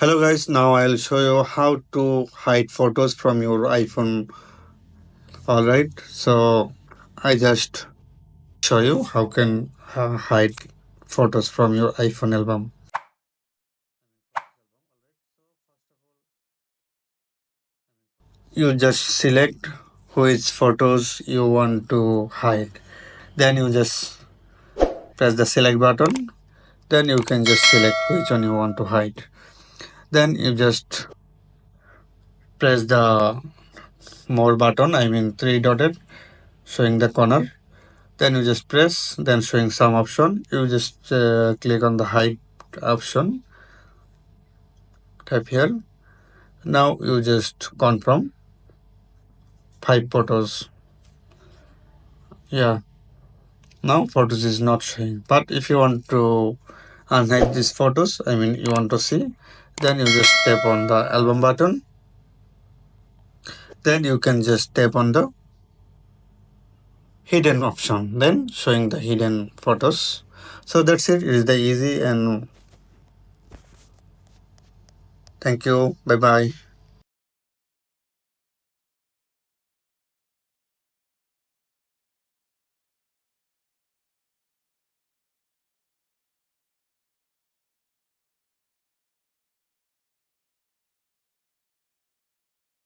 Hello guys, now I'll show you how to hide photos from your iPhone. Alright, so I just show you how can hide photos from your iPhone album. You just select which photos you want to hide. Then you just press the select button. Then you can just select which one you want to hide. Then you just press the more button, I mean three dotted showing the corner. Then you just press, then showing some option, you just click on the hide option, type here. Now you just confirm 5 photos. Yeah, now photos is not showing, but if you want to unhide these photos, I mean you want to see, then you just tap on the album button. Then you can just tap on the hidden option, then showing the hidden photos. So that's it is the easy. And thank you, bye bye.